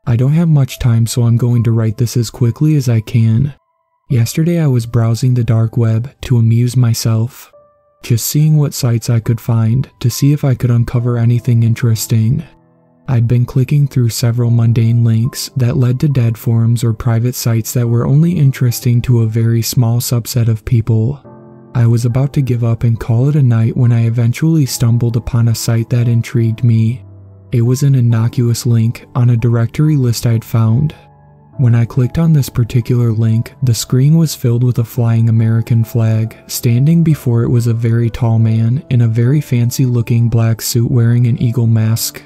I don't have much time, so I'm going to write this as quickly as I can. Yesterday I was browsing the dark web to amuse myself, just seeing what sites I could find to see if I could uncover anything interesting. I'd been clicking through several mundane links that led to dead forums or private sites that were only interesting to a very small subset of people. I was about to give up and call it a night when I eventually stumbled upon a site that intrigued me. It was an innocuous link on a directory list I'd found. When I clicked on this particular link, the screen was filled with a flying American flag. Standing before it was a very tall man in a very fancy-looking black suit wearing an eagle mask.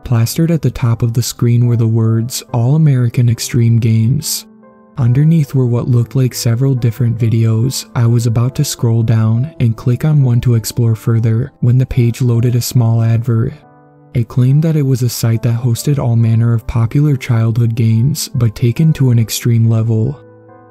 Plastered at the top of the screen were the words, "All American Extreme Games." Underneath were what looked like several different videos. I was about to scroll down and click on one to explore further when the page loaded a small advert. It claimed that it was a site that hosted all manner of popular childhood games, but taken to an extreme level.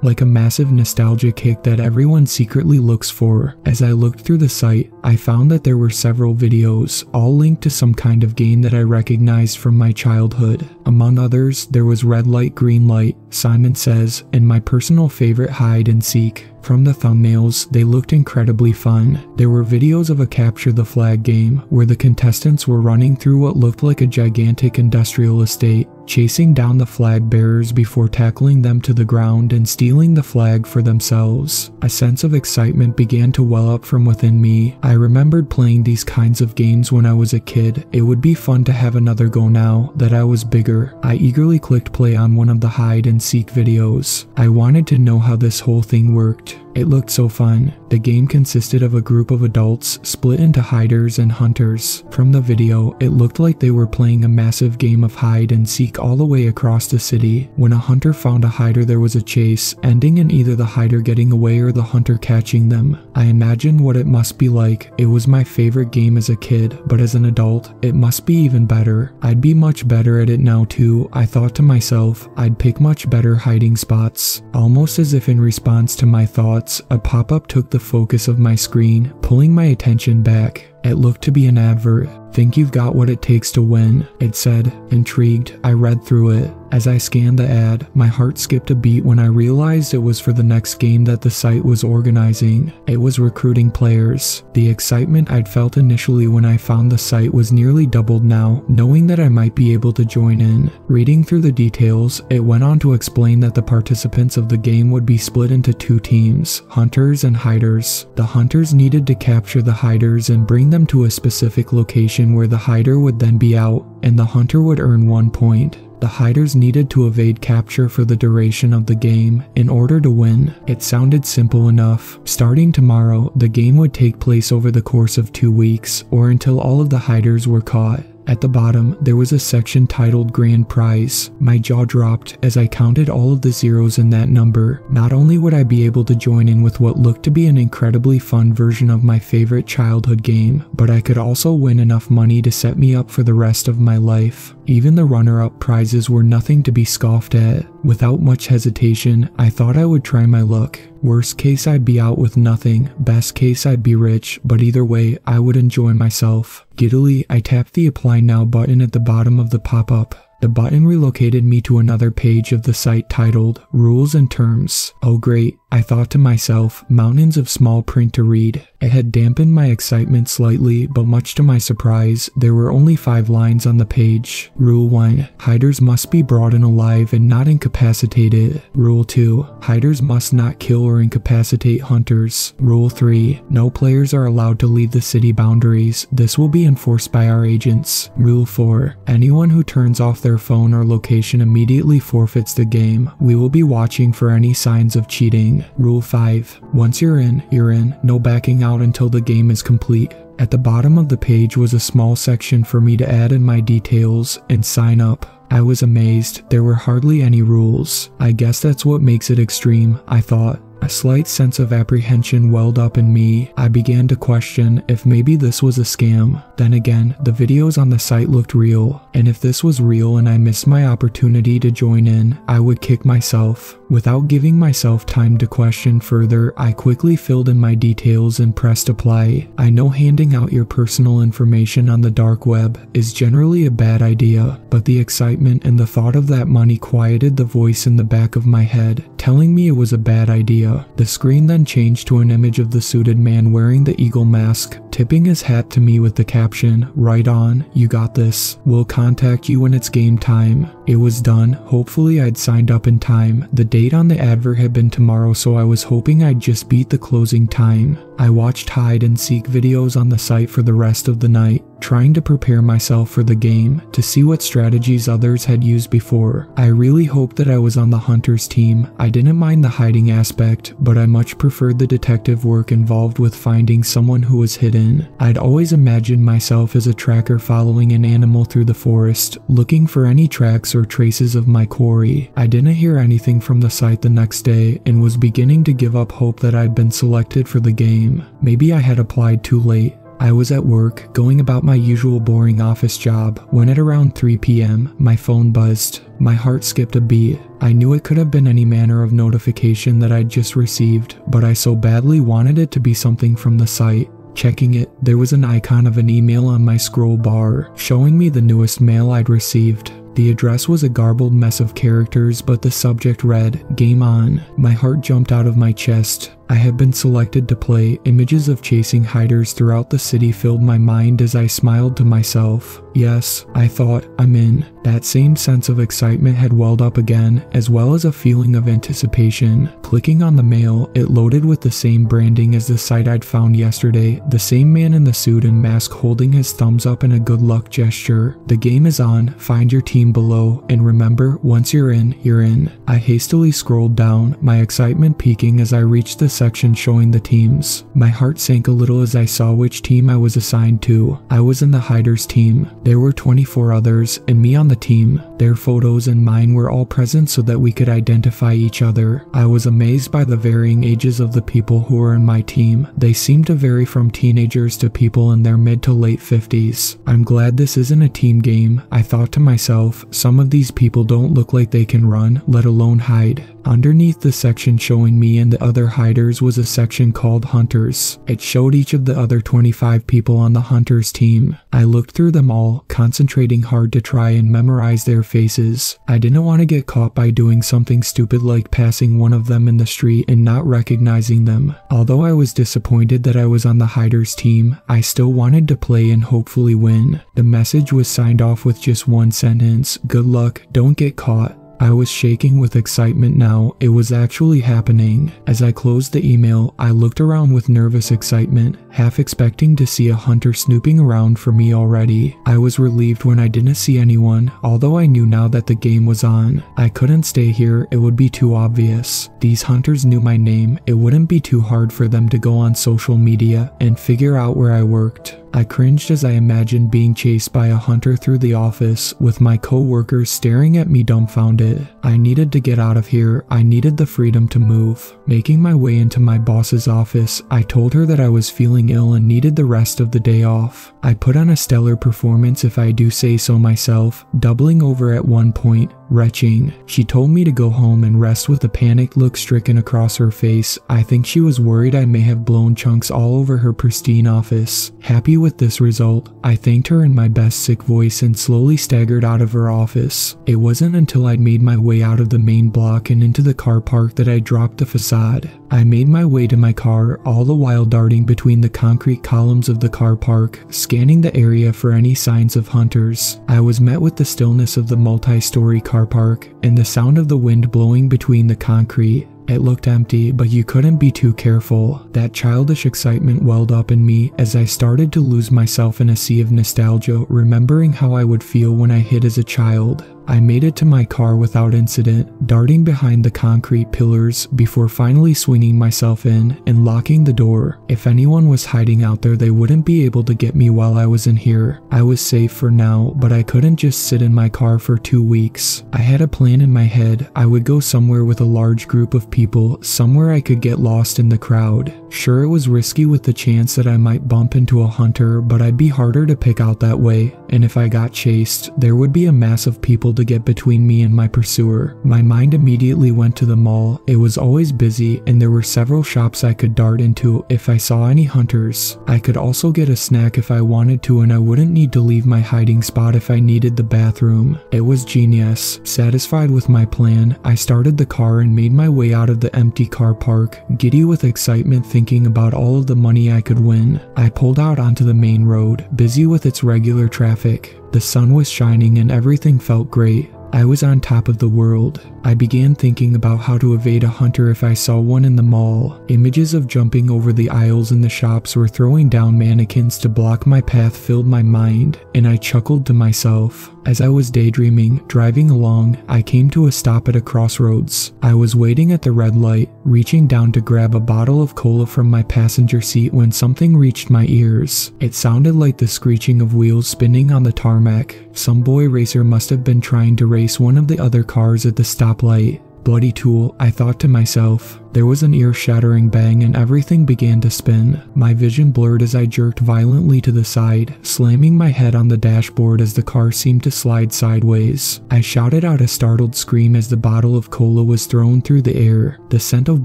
Like a massive nostalgic kick that everyone secretly looks for. As I looked through the site, I found that there were several videos, all linked to some kind of game that I recognized from my childhood. Among others, there was Red Light, Green Light, Simon Says, and my personal favorite, Hide and Seek. From the thumbnails, they looked incredibly fun. There were videos of a Capture the Flag game, where the contestants were running through what looked like a gigantic industrial estate, chasing down the flag bearers before tackling them to the ground and stealing the flag for themselves. A sense of excitement began to well up from within me. I remembered playing these kinds of games when I was a kid. It would be fun to have another go now that I was bigger. I eagerly clicked play on one of the Hide and Seek videos. I wanted to know how this whole thing worked. It looked so fun. The game consisted of a group of adults split into hiders and hunters. From the video, it looked like they were playing a massive game of hide and seek all the way across the city. When a hunter found a hider, there was a chase, ending in either the hider getting away or the hunter catching them. I imagined what it must be like. It was my favorite game as a kid, but as an adult, it must be even better. I'd be much better at it now too. I thought to myself, I'd pick much better hiding spots. Almost as if in response to my thoughts, a pop-up took the focus of my screen, pulling my attention back. It looked to be an advert. "Think you've got what it takes to win," it said. Intrigued, I read through it. As I scanned the ad, my heart skipped a beat when I realized it was for the next game that the site was organizing. It was recruiting players. The excitement I'd felt initially when I found the site was nearly doubled now, knowing that I might be able to join in. Reading through the details, it went on to explain that the participants of the game would be split into two teams, hunters and hiders. The hunters needed to capture the hiders and bring them to a specific location where the hider would then be out, and the hunter would earn 1 point. The hiders needed to evade capture for the duration of the game in order to win. It sounded simple enough. Starting tomorrow, the game would take place over the course of 2 weeks, or until all of the hiders were caught. At the bottom, there was a section titled Grand Prize. My jaw dropped as I counted all of the zeros in that number. Not only would I be able to join in with what looked to be an incredibly fun version of my favorite childhood game, but I could also win enough money to set me up for the rest of my life. Even the runner-up prizes were nothing to be scoffed at. Without much hesitation, I thought I would try my luck. Worst case, I'd be out with nothing. Best case, I'd be rich, but either way, I would enjoy myself. Giddily, I tapped the Apply Now button at the bottom of the pop-up. The button relocated me to another page of the site titled Rules and Terms. Oh great, I thought to myself, mountains of small print to read. It had dampened my excitement slightly, but much to my surprise, there were only 5 lines on the page. Rule 1. Hiders must be brought in alive and not incapacitated. Rule 2. Hiders must not kill or incapacitate hunters. Rule 3. No players are allowed to leave the city boundaries. This will be enforced by our agents. Rule 4. Anyone who turns off their phone or location immediately forfeits the game. We will be watching for any signs of cheating. Rule 5. Once you're in, you're in. No backing out until the game is complete. At the bottom of the page was a small section for me to add in my details and sign up. I was amazed. There were hardly any rules. I guess that's what makes it extreme, I thought. A slight sense of apprehension welled up in me. I began to question if maybe this was a scam. Then again, the videos on the site looked real, and if this was real and I missed my opportunity to join in, I would kick myself. Without giving myself time to question further, I quickly filled in my details and pressed apply. I know handing out your personal information on the dark web is generally a bad idea, but the excitement and the thought of that money quieted the voice in the back of my head, telling me it was a bad idea. The screen then changed to an image of the suited man wearing the eagle mask, tipping his hat to me with the caption, "Right on, you got this. We'll contact you when it's game time." It was done. Hopefully I'd signed up in time. The date on the advert had been tomorrow, so I was hoping I'd just beat the closing time. I watched hide and seek videos on the site for the rest of the night, trying to prepare myself for the game, to see what strategies others had used before. I really hoped that I was on the hunter's team. I didn't mind the hiding aspect, but I much preferred the detective work involved with finding someone who was hidden. I'd always imagined myself as a tracker following an animal through the forest, looking for any tracks or traces of my quarry. I didn't hear anything from the site the next day and was beginning to give up hope that I'd been selected for the game. Maybe I had applied too late. I was at work, going about my usual boring office job, when at around 3 p.m., my phone buzzed. My heart skipped a beat. I knew it could have been any manner of notification that I'd just received, but I so badly wanted it to be something from the site. Checking it, there was an icon of an email on my scroll bar, showing me the newest mail I'd received. The address was a garbled mess of characters, but the subject read, "Game on." My heart jumped out of my chest. I had been selected to play. Images of chasing hiders throughout the city filled my mind as I smiled to myself. Yes, I thought, I'm in. That same sense of excitement had welled up again, as well as a feeling of anticipation. Clicking on the mail, it loaded with the same branding as the site I'd found yesterday, the same man in the suit and mask holding his thumbs up in a good luck gesture. "The game is on, find your team below, and remember, once you're in, you're in." I hastily scrolled down, my excitement peaking as I reached the section showing the teams. My heart sank a little as I saw which team I was assigned to. I was in the hiders team. There were 24 others, and me on the team. Their photos and mine were all present so that we could identify each other. I was amazed by the varying ages of the people who were in my team. They seemed to vary from teenagers to people in their mid to late 50s. I'm glad this isn't a team game, I thought to myself. Some of these people don't look like they can run, let alone hide. Underneath the section showing me and the other hiders was a section called Hunters. It showed each of the other 25 people on the Hunters team. I looked through them all, concentrating hard to try and memorize their faces. I didn't want to get caught by doing something stupid like passing one of them in the street and not recognizing them. Although I was disappointed that I was on the Hiders team, I still wanted to play and hopefully win. The message was signed off with just one sentence: "Good luck, don't get caught." I was shaking with excitement now. It was actually happening. As I closed the email, I looked around with nervous excitement, half expecting to see a hunter snooping around for me already. I was relieved when I didn't see anyone, although I knew now that the game was on. I couldn't stay here, it would be too obvious. These hunters knew my name. It wouldn't be too hard for them to go on social media and figure out where I worked. I cringed as I imagined being chased by a hunter through the office, with my co-workers staring at me dumbfounded. I needed to get out of here. I needed the freedom to move. Making my way into my boss's office, I told her that I was feeling ill and needed the rest of the day off. I put on a stellar performance, if I do say so myself, doubling over at one point, retching. She told me to go home and rest with a panicked look stricken across her face. I think she was worried I may have blown chunks all over her pristine office. Happy with this result, I thanked her in my best sick voice and slowly staggered out of her office. It wasn't until I'd made my way out of the main block and into the car park that I dropped the facade. I made my way to my car, all the while darting between the concrete columns of the car park, scanning the area for any signs of hunters. I was met with the stillness of the multi-story car park and the sound of the wind blowing between the concrete. It looked empty, but you couldn't be too careful. That childish excitement welled up in me as I started to lose myself in a sea of nostalgia, remembering how I would feel when I hid as a child. I made it to my car without incident, darting behind the concrete pillars before finally swinging myself in and locking the door. If anyone was hiding out there, they wouldn't be able to get me while I was in here. I was safe for now, but I couldn't just sit in my car for 2 weeks. I had a plan in my head. I would go somewhere with a large group of people, somewhere I could get lost in the crowd. Sure, it was risky with the chance that I might bump into a hunter, but I'd be harder to pick out that way, and if I got chased, there would be a mass of people to get between me and my pursuer. My mind immediately went to the mall. It was always busy, and there were several shops I could dart into if I saw any hunters. I could also get a snack if I wanted to, and I wouldn't need to leave my hiding spot if I needed the bathroom. It was genius. Satisfied with my plan, I started the car and made my way out of the empty car park, giddy with excitement thinking about all of the money I could win. I pulled out onto the main road, busy with its regular traffic. The sun was shining and everything felt great. I was on top of the world. I began thinking about how to evade a hunter if I saw one in the mall. Images of jumping over the aisles in the shops or throwing down mannequins to block my path filled my mind, and I chuckled to myself. As I was daydreaming, driving along, I came to a stop at a crossroads. I was waiting at the red light, reaching down to grab a bottle of cola from my passenger seat when something reached my ears. It sounded like the screeching of wheels spinning on the tarmac. Some boy racer must have been trying to race one of the other cars at the stoplight. Bloody tool, I thought to myself. There was an ear-shattering bang and everything began to spin. My vision blurred as I jerked violently to the side, slamming my head on the dashboard as the car seemed to slide sideways. I shouted out a startled scream as the bottle of cola was thrown through the air. The scent of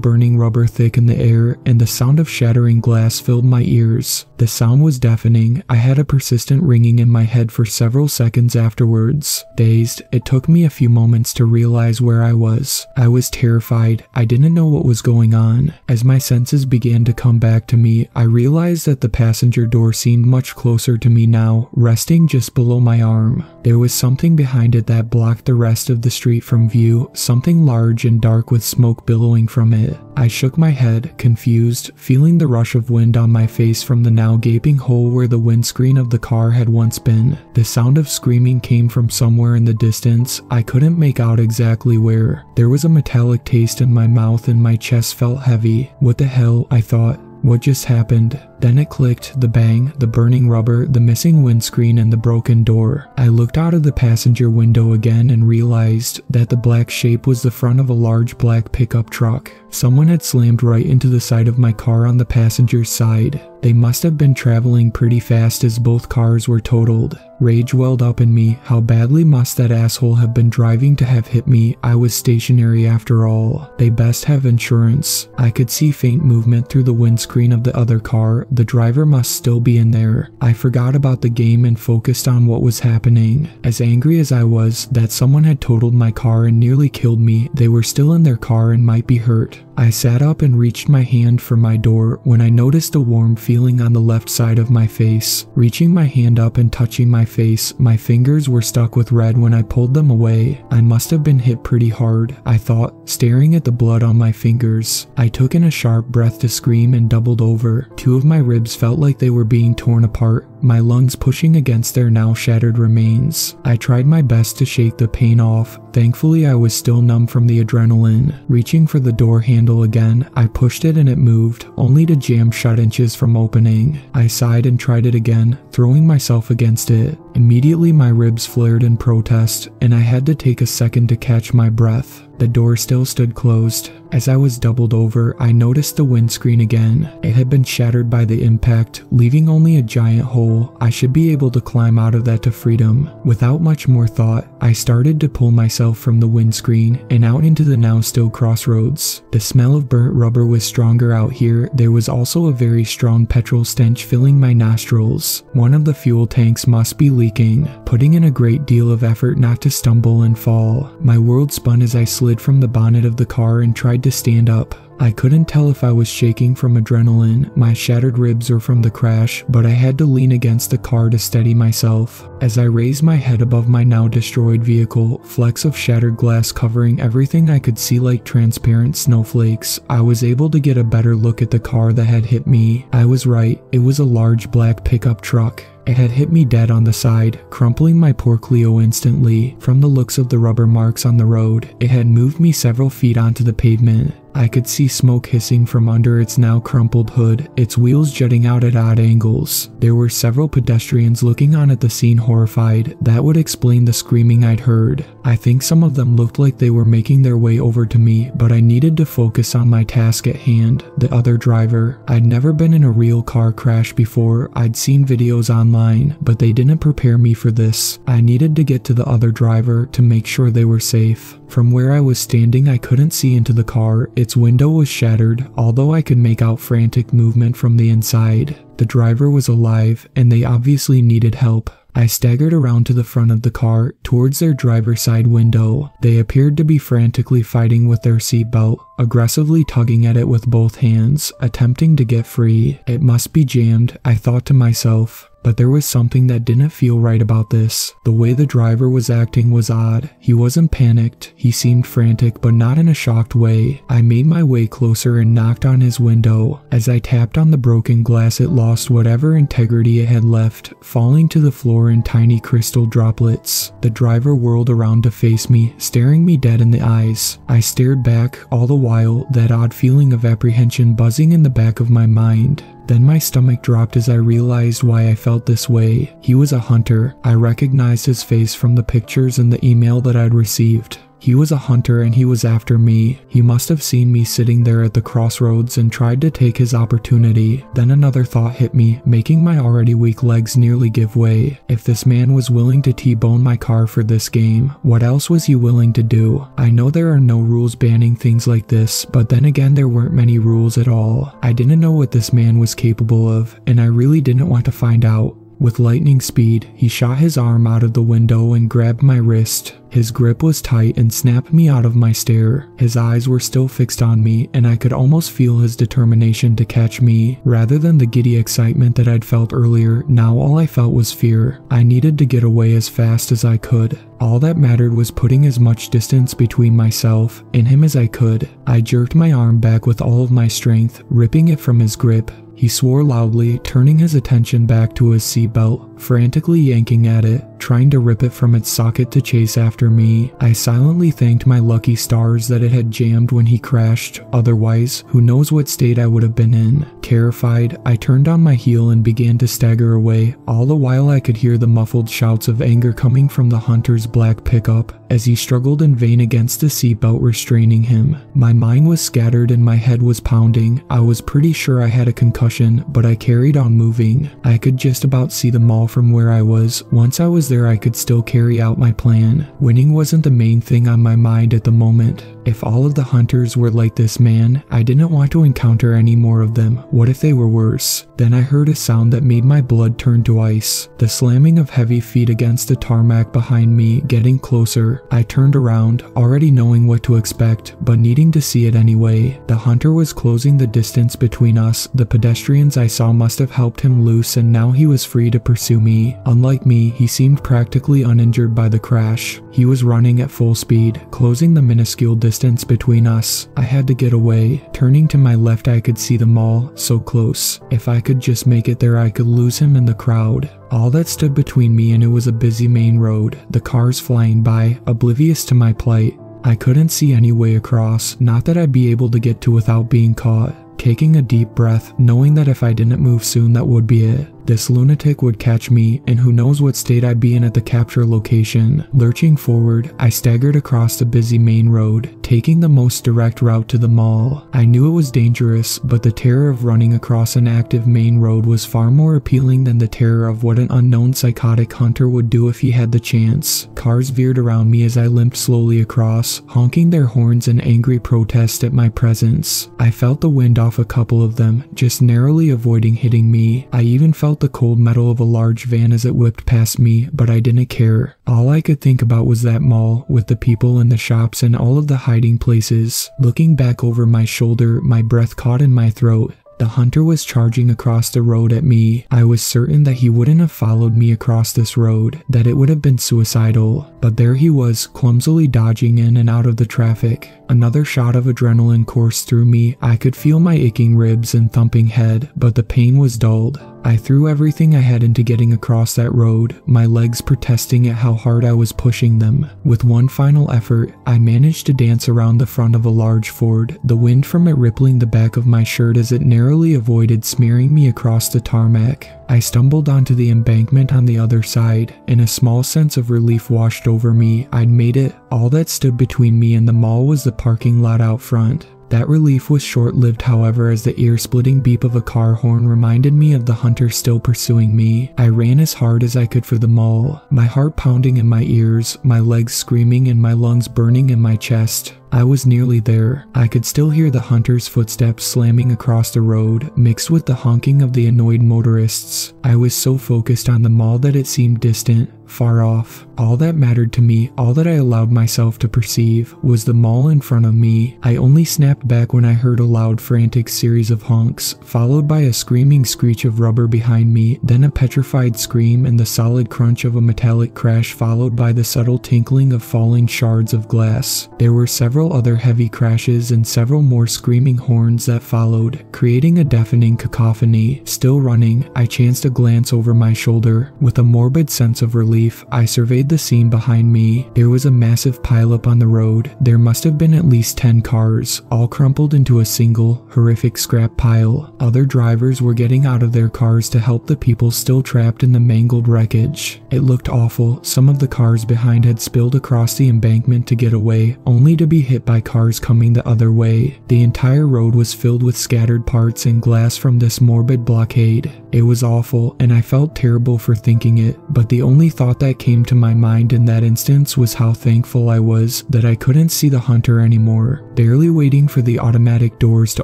burning rubber thickened the air, and the sound of shattering glass filled my ears. The sound was deafening. I had a persistent ringing in my head for several seconds afterwards. Dazed, it took me a few moments to realize where I was. I was terrified. I didn't know what was going on. As my senses began to come back to me, I realized that the passenger door seemed much closer to me now, resting just below my arm. There was something behind it that blocked the rest of the street from view, something large and dark with smoke billowing from it. I shook my head, confused, feeling the rush of wind on my face from the now gaping hole where the windscreen of the car had once been. The sound of screaming came from somewhere in the distance. I couldn't make out exactly where. There was a metallic taste in my mouth and my chest felt heavy. What the hell, I thought. What just happened? Then it clicked, the bang, the burning rubber, the missing windscreen, and the broken door. I looked out of the passenger window again and realized that the black shape was the front of a large black pickup truck. Someone had slammed right into the side of my car on the passenger's side. They must have been traveling pretty fast as both cars were totaled. Rage welled up in me. How badly must that asshole have been driving to have hit me? I was stationary after all. They best have insurance. I could see faint movement through the windscreen of the other car. The driver must still be in there. I forgot about the game and focused on what was happening. As angry as I was that someone had totaled my car and nearly killed me, they were still in their car and might be hurt. I sat up and reached my hand for my door when I noticed a warm feeling on the left side of my face. Reaching my hand up and touching my face, my fingers were stuck with red when I pulled them away. I must have been hit pretty hard, I thought, staring at the blood on my fingers. I took in a sharp breath to scream and doubled over. Two of my ribs felt like they were being torn apart, my lungs pushing against their now shattered remains. I tried my best to shake the pain off. Thankfully, I was still numb from the adrenaline. Reaching for the door handle again, I pushed it and it moved, only to jam shut inches from opening. I sighed and tried it again, throwing myself against it. Immediately my ribs flared in protest, and I had to take a second to catch my breath. The door still stood closed. As I was doubled over, I noticed the windscreen again. It had been shattered by the impact, leaving only a giant hole. I should be able to climb out of that to freedom. Without much more thought, I started to pull myself from the windscreen and out into the now still crossroads. The smell of burnt rubber was stronger out here. There was also a very strong petrol stench filling my nostrils. One of the fuel tanks must be leaking. Putting in a great deal of effort not to stumble and fall, my world spun as I slid from the bonnet of the car and tried to stand up. I couldn't tell if I was shaking from adrenaline, my shattered ribs, or from the crash, but I had to lean against the car to steady myself. As I raised my head above my now destroyed vehicle, flecks of shattered glass covering everything I could see like transparent snowflakes, I was able to get a better look at the car that had hit me. I was right, it was a large black pickup truck. It had hit me dead on the side, crumpling my poor Clio instantly. From the looks of the rubber marks on the road, it had moved me several feet onto the pavement. I could see smoke hissing from under its now crumpled hood, its wheels jutting out at odd angles. There were several pedestrians looking on at the scene horrified. That would explain the screaming I'd heard. I think some of them looked like they were making their way over to me, but I needed to focus on my task at hand, the other driver. I'd never been in a real car crash before. I'd seen videos online, but they didn't prepare me for this. I needed to get to the other driver to make sure they were safe. From where I was standing, I couldn't see into the car. Its window was shattered, although I could make out frantic movement from the inside. The driver was alive, and they obviously needed help. I staggered around to the front of the car, towards their driver's side window. They appeared to be frantically fighting with their seatbelt, aggressively tugging at it with both hands, attempting to get free. It must be jammed, I thought to myself. But there was something that didn't feel right about this. The way the driver was acting was odd. He wasn't panicked. He seemed frantic, but not in a shocked way. I made my way closer and knocked on his window. As I tapped on the broken glass, it lost whatever integrity it had left, falling to the floor in tiny crystal droplets. The driver whirled around to face me, staring me dead in the eyes. I stared back, all the while, that odd feeling of apprehension buzzing in the back of my mind. Then my stomach dropped as I realized why I felt this way. He was a hunter. I recognized his face from the pictures and the email that I'd received. He was a hunter and he was after me. He must have seen me sitting there at the crossroads and tried to take his opportunity. Then another thought hit me, making my already weak legs nearly give way. If this man was willing to T-bone my car for this game, what else was he willing to do? I know there are no rules banning things like this, but then again there weren't many rules at all. I didn't know what this man was capable of, and I really didn't want to find out. With lightning speed, he shot his arm out of the window and grabbed my wrist. His grip was tight and snapped me out of my stare. His eyes were still fixed on me, and I could almost feel his determination to catch me. Rather than the giddy excitement that I'd felt earlier, now all I felt was fear. I needed to get away as fast as I could. All that mattered was putting as much distance between myself and him as I could. I jerked my arm back with all of my strength, ripping it from his grip. He swore loudly, turning his attention back to his seatbelt, frantically yanking at it, trying to rip it from its socket to chase after me. I silently thanked my lucky stars that it had jammed when he crashed, otherwise, who knows what state I would have been in. Terrified, I turned on my heel and began to stagger away. All the while I could hear the muffled shouts of anger coming from the hunter's black pickup, as he struggled in vain against the seatbelt restraining him. My mind was scattered and my head was pounding. I was pretty sure I had a concussion, but I carried on moving. I could just about see the mall from where I was. Once I was there, I could still carry out my plan. Winning wasn't the main thing on my mind at the moment. If all of the hunters were like this man, I didn't want to encounter any more of them. What if they were worse? Then I heard a sound that made my blood turn to ice. The slamming of heavy feet against the tarmac behind me, getting closer. I turned around, already knowing what to expect, but needing to see it anyway. The hunter was closing the distance between us. The pedestrians I saw must have helped him loose, and now he was free to pursue me. Unlike me, he seemed practically uninjured by the crash. He was running at full speed, closing the minuscule distance between us. I had to get away. Turning to my left, I could see the mall, so close. If I could just make it there, I could lose him in the crowd. All that stood between me and it was a busy main road, the cars flying by, oblivious to my plight. I couldn't see any way across, not that I'd be able to get to without being caught. Taking a deep breath, knowing that if I didn't move soon, that would be it. This lunatic would catch me, and who knows what state I'd be in at the capture location. Lurching forward, I staggered across the busy main road, taking the most direct route to the mall. I knew it was dangerous, but the terror of running across an active main road was far more appealing than the terror of what an unknown psychotic hunter would do if he had the chance. Cars veered around me as I limped slowly across, honking their horns in angry protest at my presence. I felt the wind off a couple of them, just narrowly avoiding hitting me. I even felt the cold metal of a large van as it whipped past me, but I didn't care. All I could think about was that mall, with the people and the shops and all of the hiding places. Looking back over my shoulder, my breath caught in my throat. The hunter was charging across the road at me. I was certain that he wouldn't have followed me across this road, that it would have been suicidal. But there he was, clumsily dodging in and out of the traffic. Another shot of adrenaline coursed through me. I could feel my aching ribs and thumping head, but the pain was dulled. I threw everything I had into getting across that road, my legs protesting at how hard I was pushing them. With one final effort, I managed to dance around the front of a large Ford, the wind from it rippling the back of my shirt as it narrowly avoided smearing me across the tarmac. I stumbled onto the embankment on the other side, and a small sense of relief washed over me. I'd made it. All that stood between me and the mall was the parking lot out front. That relief was short-lived, however, as the ear-splitting beep of a car horn reminded me of the hunter still pursuing me. I ran as hard as I could for the mall, my heart pounding in my ears, my legs screaming and my lungs burning in my chest. I was nearly there. I could still hear the hunter's footsteps slamming across the road, mixed with the honking of the annoyed motorists. I was so focused on the mall that it seemed distant, far off. All that mattered to me, all that I allowed myself to perceive, was the mall in front of me. I only snapped back when I heard a loud, frantic series of honks, followed by a screaming screech of rubber behind me, then a petrified scream and the solid crunch of a metallic crash, followed by the subtle tinkling of falling shards of glass. There were several other heavy crashes and several more screaming horns that followed, creating a deafening cacophony. Still running, I chanced a glance over my shoulder. With a morbid sense of relief, I surveyed the scene behind me. There was a massive pileup on the road. There must have been at least 10 cars, all crumpled into a single, horrific scrap pile. Other drivers were getting out of their cars to help the people still trapped in the mangled wreckage. It looked awful. Some of the cars behind had spilled across the embankment to get away, only to be hit by cars coming the other way. The entire road was filled with scattered parts and glass from this morbid blockade. It was awful, and I felt terrible for thinking it, but the only thought that came to my mind in that instance was how thankful I was that I couldn't see the hunter anymore. Barely waiting for the automatic doors to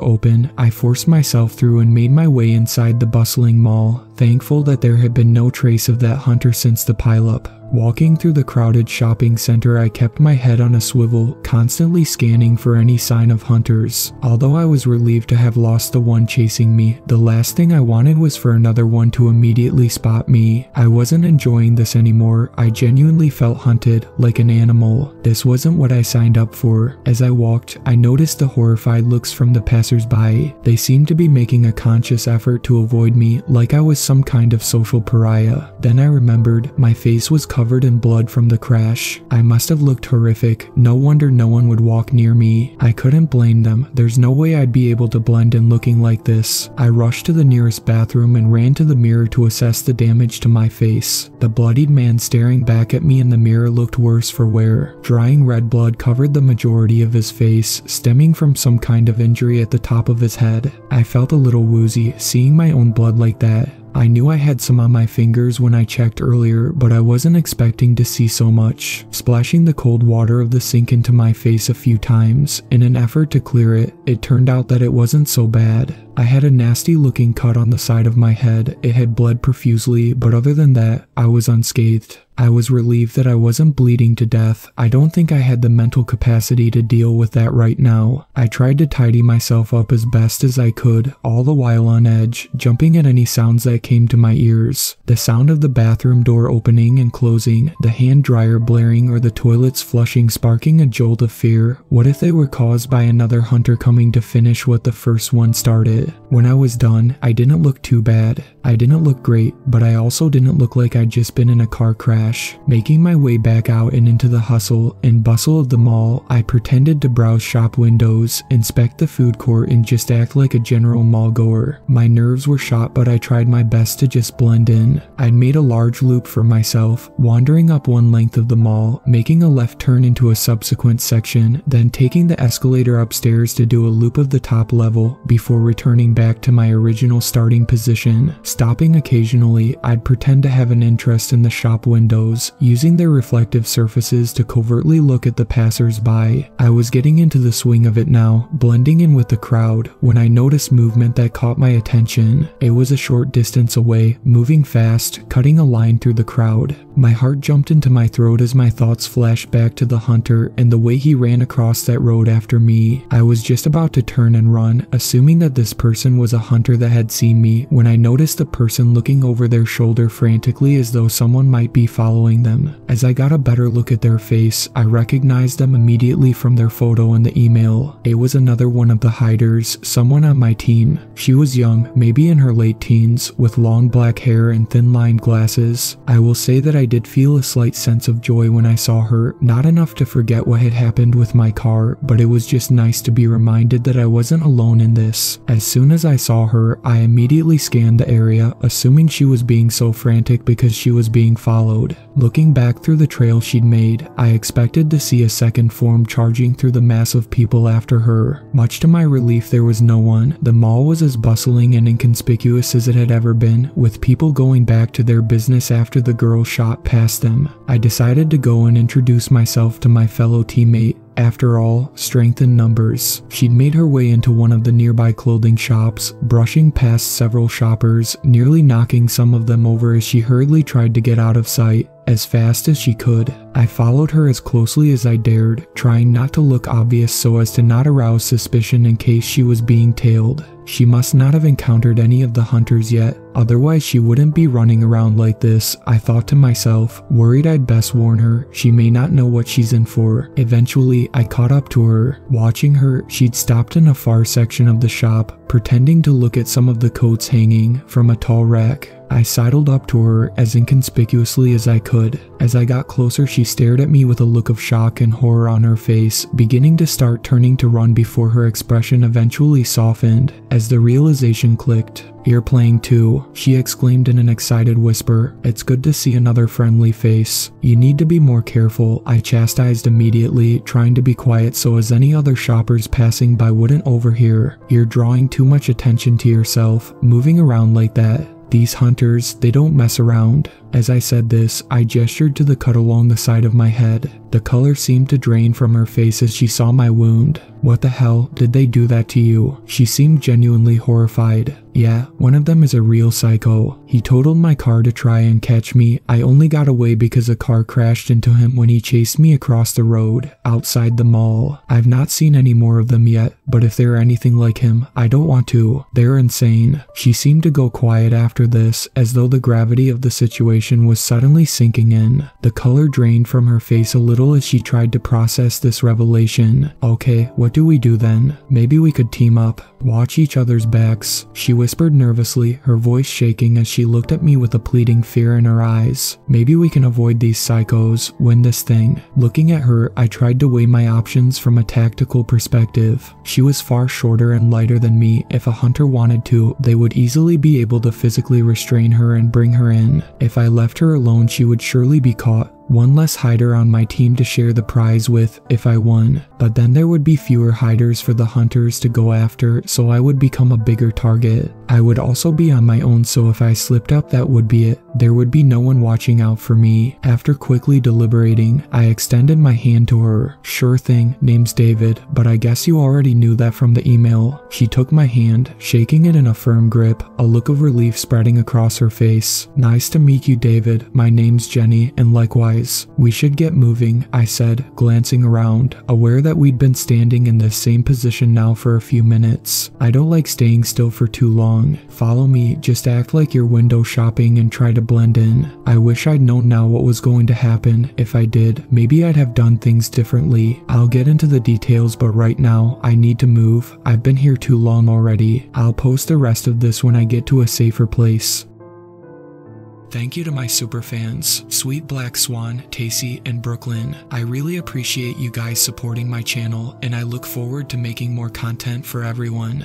open, I forced myself through and made my way inside the bustling mall, thankful that there had been no trace of that hunter since the pileup. Walking through the crowded shopping center, I kept my head on a swivel, constantly scanning for any sign of hunters. Although I was relieved to have lost the one chasing me, the last thing I wanted was for another one to immediately spot me. I wasn't enjoying this anymore. I genuinely felt hunted, like an animal. This wasn't what I signed up for. As I walked, I noticed the horrified looks from the passers-by. They seemed to be making a conscious effort to avoid me, like I was some kind of social pariah. Then I remembered, my face was covered in blood from the crash. I must have looked horrific. No wonder no one would walk near me. I couldn't blame them. There's no way I'd be able to blend in looking like this. I rushed to the nearest bathroom and ran to the mirror to assess the damage to my face. The bloodied man staring back at me in the mirror looked worse for wear. Drying red blood covered the majority of his face, stemming from some kind of injury at the top of his head. I felt a little woozy, seeing my own blood like that. I knew I had some on my fingers when I checked earlier, but I wasn't expecting to see so much. Splashing the cold water of the sink into my face a few times, in an effort to clear it, it turned out that it wasn't so bad. I had a nasty looking cut on the side of my head. It had bled profusely, but other than that, I was unscathed. I was relieved that I wasn't bleeding to death. I don't think I had the mental capacity to deal with that right now. I tried to tidy myself up as best as I could, all the while on edge, jumping at any sounds that came to my ears. The sound of the bathroom door opening and closing, the hand dryer blaring, or the toilets flushing sparking a jolt of fear. What if they were caused by another hunter coming to finish what the first one started? When I was done, I didn't look too bad. I didn't look great, but I also didn't look like I'd just been in a car crash. Making my way back out and into the hustle and bustle of the mall, I pretended to browse shop windows, inspect the food court, and just act like a general mall goer. My nerves were shot, but I tried my best to just blend in. I'd made a large loop for myself, wandering up one length of the mall, making a left turn into a subsequent section, then taking the escalator upstairs to do a loop of the top level before returning back to my original starting position. Stopping occasionally, I'd pretend to have an interest in the shop windows, using their reflective surfaces to covertly look at the passers-by. I was getting into the swing of it now, blending in with the crowd, when I noticed movement that caught my attention. It was a short distance away, moving fast, cutting a line through the crowd. My heart jumped into my throat as my thoughts flashed back to the hunter and the way he ran across that road after me. I was just about to turn and run, assuming that this person was a hunter that had seen me, when I noticed the person looking over their shoulder frantically as though someone might be following them. As I got a better look at their face, I recognized them immediately from their photo in the email. It was another one of the hiders, someone on my team. She was young, maybe in her late teens, with long black hair and thin-lined glasses. I will say that I did feel a slight sense of joy when I saw her, not enough to forget what had happened with my car, but it was just nice to be reminded that I wasn't alone in this. As soon as I saw her, I immediately scanned the area, assuming she was being so frantic because she was being followed. Looking back through the trail she'd made, I expected to see a second form charging through the mass of people after her. Much to my relief, there was no one. The mall was as bustling and inconspicuous as it had ever been, with people going back to their business after the girl shot past them. I decided to go and introduce myself to my fellow teammate. After all, strength in numbers. She'd made her way into one of the nearby clothing shops, brushing past several shoppers, nearly knocking some of them over as she hurriedly tried to get out of sight. As fast as she could, I followed her as closely as I dared, trying not to look obvious so as to not arouse suspicion in case she was being tailed. She must not have encountered any of the hunters yet, otherwise she wouldn't be running around like this, I thought to myself, worried I'd best warn her, she may not know what she's in for. Eventually, I caught up to her. Watching her, she'd stopped in a far section of the shop, pretending to look at some of the coats hanging from a tall rack. I sidled up to her as inconspicuously as I could. As I got closer, she stared at me with a look of shock and horror on her face, beginning to start turning to run before her expression eventually softened. As the realization clicked, "You're playing too," she exclaimed in an excited whisper. "It's good to see another friendly face. You need to be more careful," I chastised immediately, trying to be quiet so as any other shoppers passing by wouldn't overhear. "You're drawing too much attention to yourself, moving around like that. These hunters, they don't mess around." As I said this, I gestured to the cut along the side of my head. The color seemed to drain from her face as she saw my wound. "What the hell, did they do that to you?" She seemed genuinely horrified. "Yeah, one of them is a real psycho. He totaled my car to try and catch me. I only got away because a car crashed into him when he chased me across the road, outside the mall. I've not seen any more of them yet, but if they're anything like him, I don't want to. They're insane." She seemed to go quiet after this, as though the gravity of the situation was suddenly sinking in. The color drained from her face a little as she tried to process this revelation. "Okay, what do we do then? Maybe we could team up. Watch each other's backs," she whispered nervously, her voice shaking as she looked at me with a pleading fear in her eyes. "Maybe we can avoid these psychos, win this thing." Looking at her, I tried to weigh my options from a tactical perspective. She was far shorter and lighter than me. If a hunter wanted to, they would easily be able to physically restrain her and bring her in. If I left her alone, she would surely be caught. One less hider on my team to share the prize with if I won, but then there would be fewer hiders for the hunters to go after, so I would become a bigger target. I would also be on my own, so if I slipped up, that would be it. There would be no one watching out for me. After quickly deliberating, I extended my hand to her. "Sure thing, name's David, but I guess you already knew that from the email." She took my hand, shaking it in a firm grip, a look of relief spreading across her face. "Nice to meet you, David. My name's Jenny, and likewise. We should get moving," I said, glancing around, aware that we'd been standing in this same position now for a few minutes. "I don't like staying still for too long. Follow me, just act like you're window shopping and try to blend in." I wish I'd known now what was going to happen. If I did, maybe I'd have done things differently. I'll get into the details, but right now, I need to move. I've been here too long already. I'll post the rest of this when I get to a safer place. Thank you to my superfans, Sweet Black Swan, Tacy, and Brooklyn. I really appreciate you guys supporting my channel, and I look forward to making more content for everyone.